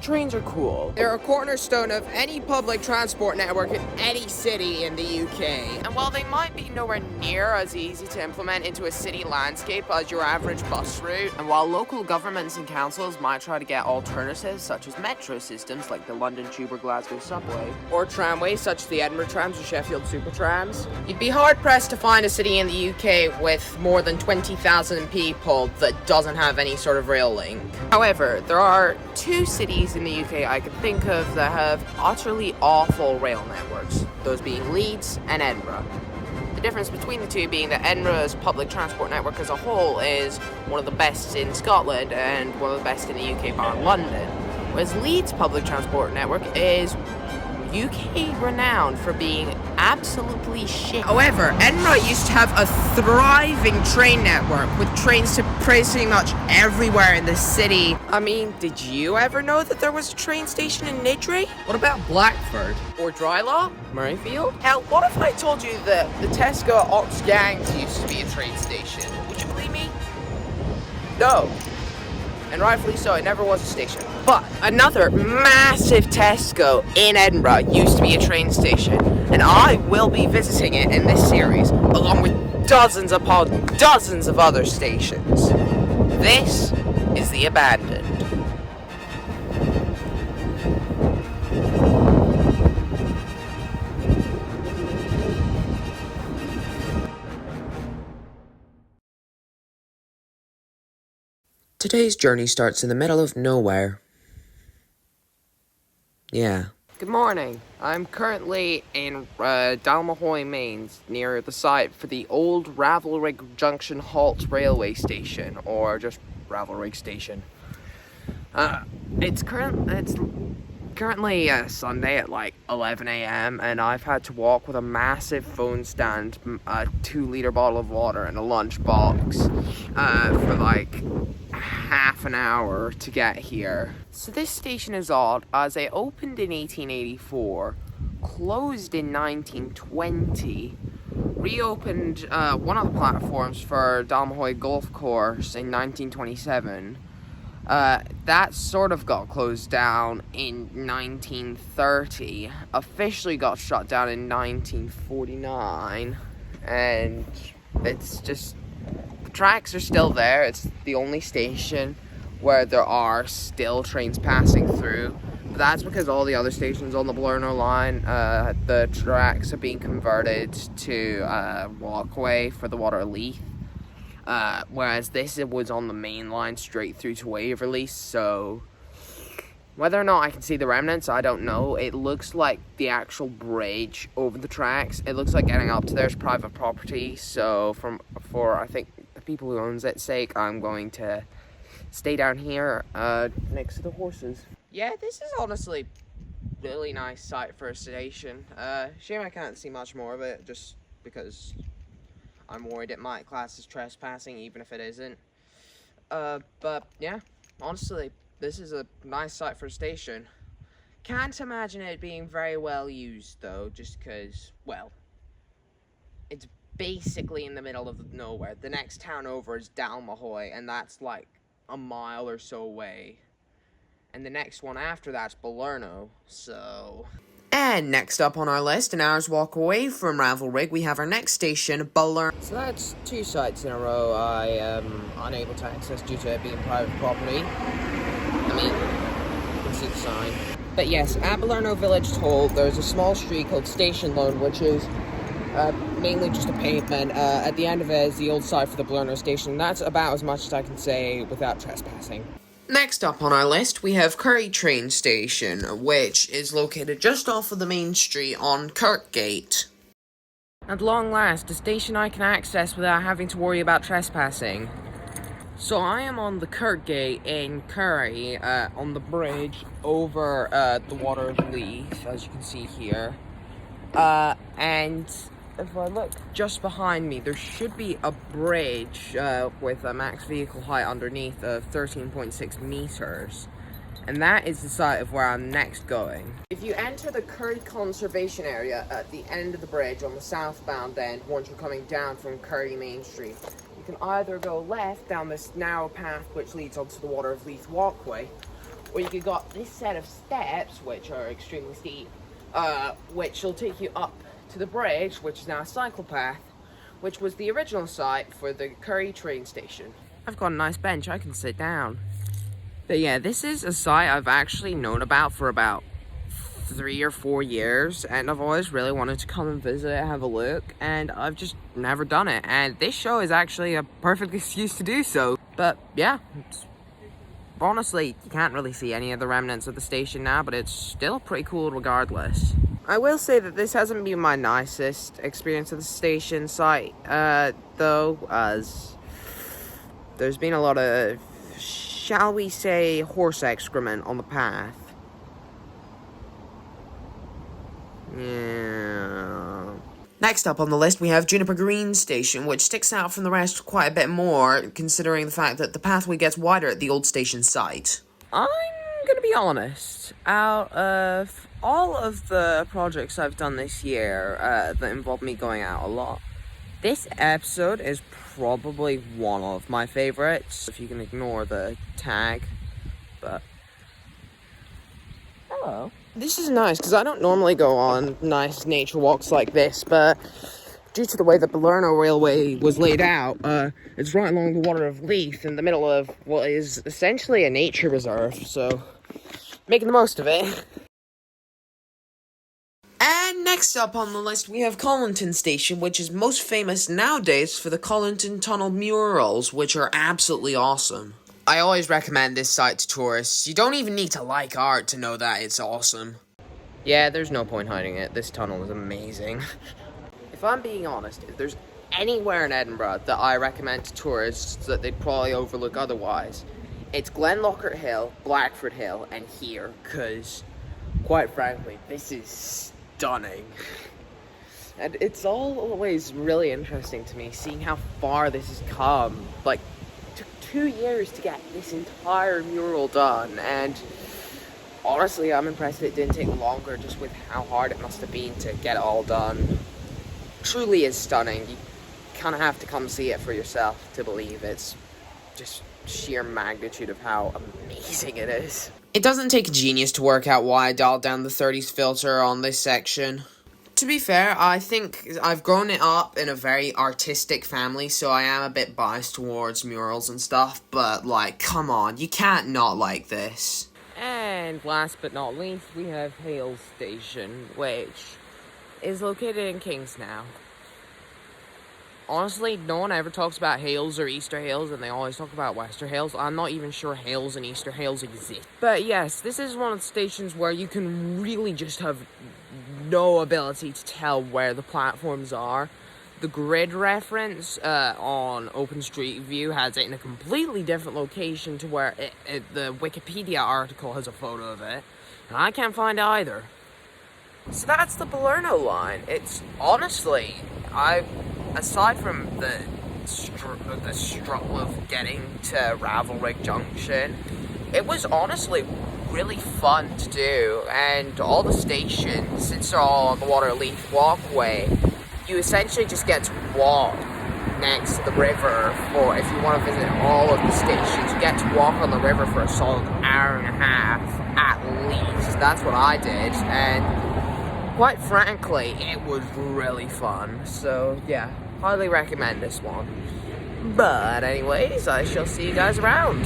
trains are cool. They're a cornerstone of any public transport network in any city in the UK. And while they might be nowhere near as easy to implement into a city landscape as your average bus route, and while local governments and councils might try to get alternatives such as metro systems like the London Tube or Glasgow subway, or tramways such as the Edinburgh trams or Sheffield super trams, you'd be hard pressed to find a city in the UK with more than 20,000 people that doesn't have any sort of rail link. However, there are two cities in the UK I can think of that have utterly awful rail networks, those being Leeds and Edinburgh. The difference between the two being that Edinburgh's public transport network as a whole is one of the best in Scotland and one of the best in the UK bar London, whereas Leeds' public transport network is UK renowned for being absolutely shit. However, Edinburgh used to have a thriving train network with trains to pretty much everywhere in the city. I mean, did you ever know that there was a train station in Niddry? What about Blackford? Or Drylaw? Murrayfield? Hell, what if I told you that the Tesco at Ox Gangs used to be a train station? Would you believe me? No. And rightfully so, it never was a station. But another massive Tesco in Edinburgh used to be a train station, and I will be visiting it in this series, along with dozens upon dozens of other stations. This is The Abandoned. Today's journey starts in the middle of nowhere. Yeah. Good morning. I'm currently in Dalmahoy, Mains, near the site for the old Ravelrig Junction Halt railway station, or just Ravelrig Station. It's currently Sunday at like 11 a.m. and I've had to walk with a massive phone stand, a 2-liter bottle of water, and a lunch box for like half an hour to get here. So this station is odd as it opened in 1884, closed in 1920, reopened one of the platforms for Dalmahoy Golf Course in 1927. That sort of got closed down in 1930, officially got shut down in 1949, and it's just, the tracks are still there. It's the only station where there are still trains passing through. But that's because all the other stations on the Balerno line, the tracks are being converted to walkway for the Waterloo. Whereas this was on the main line straight through to Waverley, so whether or not I can see the remnants, I don't know. It looks like the actual bridge over the tracks, it looks like getting up to there's private property, so for I think the people who owns it sake, I'm going to stay down here next to the horses. Yeah, this is honestly really nice site for a station. Shame I can't see much more of it, just because I'm worried it might class as trespassing, even if it isn't. But yeah, honestly, this is a nice site for a station. Can't imagine it being very well used, though, just because, well, it's basically in the middle of nowhere. The next town over is Dalmahoy, and that's like a mile or so away. And the next one after that's Balerno, so... And next up on our list, an hour's walk away from Ravelrig, we have our next station, Balerno. So that's 2 sites in a row I am unable to access due to it being private property. I mean, you can see the sign. But yes, at Balerno Village Toll, there's a small street called Station Loan, which is mainly just a pavement. At the end of it is the old site for the Balerno Station. That's about as much as I can say without trespassing. Next up on our list, we have Currie Train Station, which is located just off of the main street on Kirkgate. At long last, a station I can access without having to worry about trespassing. So I am on the Kirkgate in Currie, on the bridge over the Water of Leith, as you can see here. And if I look just behind me, there should be a bridge with a max vehicle height underneath of 13.6 meters. And that is the site of where I'm next going. If you enter the Currie Conservation Area at the end of the bridge on the southbound end, once you're coming down from Currie Main Street, you can either go left down this narrow path which leads onto the Water of Leith walkway, Or you could got this set of steps, which are extremely steep, which will take you up to the bridge, which is now a cycle path, which was the original site for the Currie train station. I've got a nice bench, I can sit down. But yeah, this is a site I've actually known about for about 3 or 4 years, and I've always really wanted to come and visit it, have a look, and I've just never done it. And this show is actually a perfect excuse to do so. But yeah, honestly, you can't really see any of the remnants of the station now, but it's still pretty cool regardless. I will say that this hasn't been my nicest experience of the station site, though, as there's been a lot of, shall we say, horse excrement on the path. Yeah. Next up on the list, we have Juniper Green Station, which sticks out from the rest quite a bit more, considering the fact that the pathway gets wider at the old station site. I'm gonna be honest, out of all of the projects I've done this year that involve me going out a lot, this episode is probably one of my favorites, if you can ignore the tag, but hello. This is nice, because I don't normally go on nice nature walks like this, but due to the way the Balerno Railway was laid out, it's right along the water of Leith in the middle of what is essentially a nature reserve, so making the most of it. And next up on the list, we have Colinton Station, which is most famous nowadays for the Colinton Tunnel murals, which are absolutely awesome. I always recommend this site to tourists. You don't even need to like art to know that it's awesome. Yeah, there's no point hiding it. This tunnel is amazing. If I'm being honest, if there's anywhere in Edinburgh that I recommend to tourists that they'd probably overlook otherwise, it's Glenlockhart Hill, Blackford Hill, and here, because, quite frankly, this is stunning. And it's always really interesting to me seeing how far this has come. Like, 2 years to get this entire mural done, and honestly I'm impressed it didn't take longer, just with how hard it must have been to get it all done. Truly is stunning. You kind of have to come see it for yourself to believe it's just sheer magnitude of how amazing it is. It doesn't take a genius to work out why I dialed down the 30s filter on this section. To be fair, I think I've grown it up in a very artistic family, so I am a bit biased towards murals and stuff, but, like, come on, you can't not like this. And last but not least, we have Halt Station, which is located in Kingsnow. Honestly, no one ever talks about Hales or Easter Hales, and they always talk about Wester Hales. I'm not even sure Hales and Easter Hales exist. But yes, this is one of the stations where you can really just have no ability to tell where the platforms are. The grid reference on OpenStreetView has it in a completely different location to where the Wikipedia article has a photo of it, and I can't find either. So that's the Balerno line. It's honestly, aside from the struggle of getting to Ravelrig Junction, it was honestly really fun to do, and all the stations, since they're all on the Waterleaf Walkway, you essentially just get to walk next to the river for, if you want to visit all of the stations, you get to walk on the river for a solid hour and a half, at least. That's what I did, and quite frankly, it was really fun. So yeah, highly recommend this one. But anyways, I shall see you guys around.